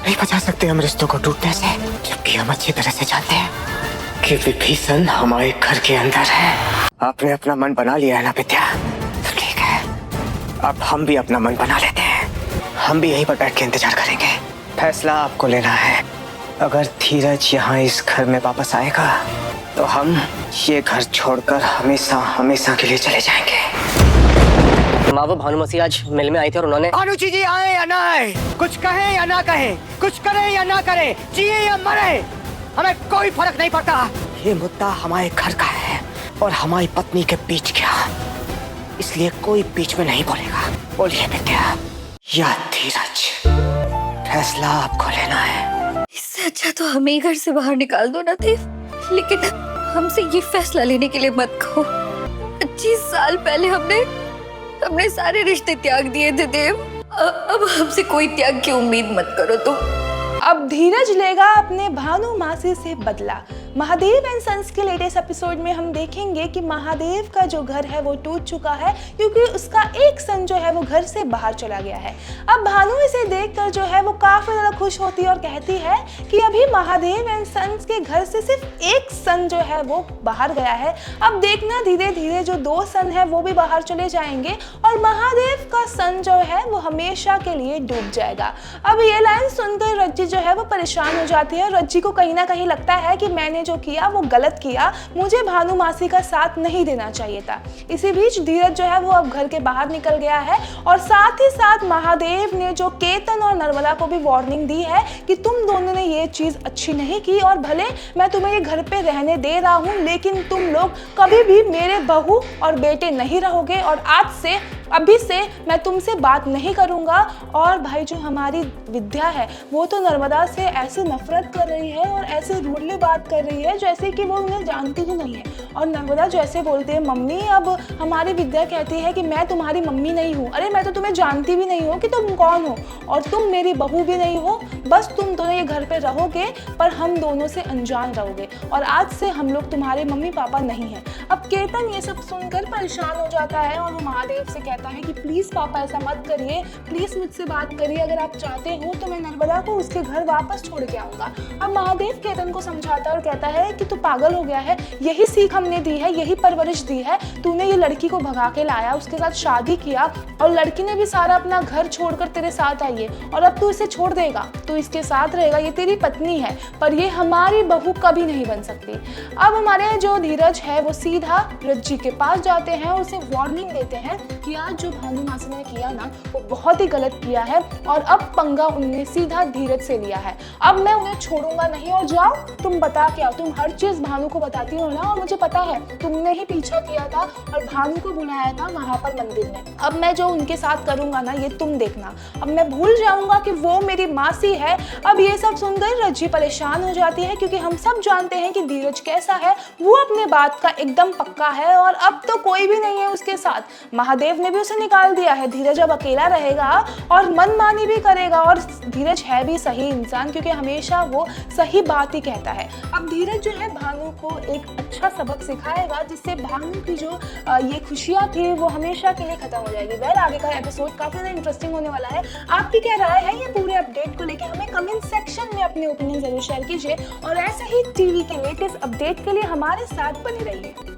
नहीं बचा सकते हम रिश्तों को टूटने से, जबकि हम अच्छी तरह से जानते हैं कि विभीषण हमारे घर के अंदर है। आपने अपना मन बना लिया है ना विद्या? तो ठीक है, अब हम भी अपना मन बना लेते हैं। हम भी यहीं पर बैठ के इंतजार करेंगे। फैसला आपको लेना है। अगर धीरज यहाँ इस घर में वापस आएगा तो हम ये घर छोड़कर हमेशा हमेशा के लिए चले जाएंगे। माँ, वो भानु मसीह आज मिल में आई थी और उन्होंने भानुजी जी आए या ना आए, कुछ कहे या ना कहे, कुछ करे या ना करे, जिए या मरे, हमें कोई फर्क नहीं पड़ता। ये मुद्दा हमारे घर का है और हमारी पत्नी के बीच का, इसलिए कोई बीच में नहीं बोलेगा। बोलिए विद्या या धीरज, फैसला आपको लेना है। इससे अच्छा तो हमें ही घर से बाहर निकाल दो ना देव, लेकिन हमसे ये फैसला लेने के लिए मत कहो। 25 साल पहले हमने सारे रिश्ते त्याग दिए थे देव। अब हमसे कोई त्याग की उम्मीद मत करो तुम। अब धीरज लेगा अपने भानु मासी से बदला। महादेव एंड सन्स के लेटेस्ट एपिसोड में हम देखेंगे कि महादेव का जो घर है वो टूट चुका है, क्योंकि उसका एक सन जो है वो घर से बाहर चला गया है। अब भानु इसे देखकर जो है वो काफी ज्यादा खुश होती है और कहती है कि अभी महादेव एंड सन्स के घर से सिर्फ एक सन जो है वो बाहर गया है। अब देखना धीरे धीरे जो 2 सन है वो भी बाहर चले जाएंगे और महादेव का सन जो है वो हमेशा के लिए डूब जाएगा। अब ये लाइन सुनकर रज्जी जो है वो परेशान हो जाती है। रज्जी को कहीं ना कहीं लगता है कि मैंने जो किया वो गलत किया, मुझे भानु मासी का साथ नहीं देना चाहिए था। इसी बीच धीरज जो है वो अब घर के बाहर निकल गया है और साथ ही साथ महादेव ने जो केतन और नर्मदा को भी वार्निंग दी है कि तुम दोनों ने ये चीज अच्छी नहीं की और भले मैं तुम्हें ये घर पे रहने दे रहा हूँ, लेकिन तुम लोग कभी भी मेरे बहू और बेटे नहीं रहोगे और आज से अभी से मैं तुमसे बात नहीं करूंगा। और भाई जो हमारी विद्या है वो तो नर्मदा से ऐसे नफरत कर रही है और ऐसे रूडली बात कर रही है जैसे कि वो उन्हें जानती ही नहीं है। और नर्मदा जो ऐसे बोलती है मम्मी, अब हमारी विद्या कहती है कि मैं तुम्हारी मम्मी नहीं हूँ। अरे मैं तो तुम्हें जानती भी नहीं हूँ कि तुम कौन हो, और तुम मेरी बहू भी नहीं हो। बस तुम दोनों ये घर पे रहोगे पर हम दोनों से अनजान रहोगे और आज से हम लोग तुम्हारे मम्मी पापा नहीं हैं। अब केतन ये सब सुनकर परेशान हो जाता है और वो महादेव से कहता है कि प्लीज पापा ऐसा मत करिए, प्लीज मुझसे बात करिए, अगर आप चाहते हो तो मैं नर्मदा को उसके घर वापस छोड़ के आऊंगा। अब महादेव केतन को समझाता है और कहता है कि तू पागल हो गया है, यही सीख हमने दी है, यही परवरिश दी है। तूने ये लड़की को भगा के लाया, उसके साथ शादी किया और लड़की ने भी सारा अपना घर छोड़कर तेरे साथ आई है और अब तू इसे छोड़ देगा, तू इसके साथ रहेगा, ये तेरी पत्नी है पर ये हमारी बहू कभी नहीं बन सकती। अब हमारे जो धीरज है वो सीधा रज्जी के पास जाते हैं और उसे वार्निंग देते हैं कि आज जो भानु मासी ने किया ना वो बहुत ही गलत किया है और अब पंगा उन्होंने सीधा धीरज से लिया है। अब मैं उन्हें छोड़ूंगा नहीं और जाओ तुम बता के आओ, तुम हर चीज भानु को बताती हो ना और मुझे पता है तुमने ही पीछा किया था और भानु को बुलाया था वहां पर मंदिर में। अब मैं जो उनके साथ करूंगा ना ये तुम देखना, अब मैं भूल जाऊंगा कि वो मेरी मासी है। अब ये सब सुनकर रज्जी परेशान हो जाती है क्योंकि हम सब जानते हैं कि धीरज कैसा है, वो अपने बात का एकदम पक्का है और अब तो कोई भी नहीं है उसके साथ। महादेव ने भी उसे निकाल दिया है, धीरज अब अकेला रहेगा और मनमानी भी करेगा और धीरज है भी सही इंसान क्योंकि हमेशा वो सही बात ही कहता है। अब धीरज जो है भानु को एक अच्छा सबक सिखाएगा जिससे भानु की जो ये खुशियाँ थी वो हमेशा के लिए खत्म हो जाएगी। वेल आगे का एपिसोड काफी ज्यादा इंटरेस्टिंग होने वाला है। आपकी क्या राय है ये पूरे अपडेट को लेकर, हमें कमेंट सेक्शन में अपने ओपिनियन जरूर शेयर कीजिए और ऐसे ही टीवी के लेटेस्ट अपडेट के लिए हमारे साथ बने रहिए।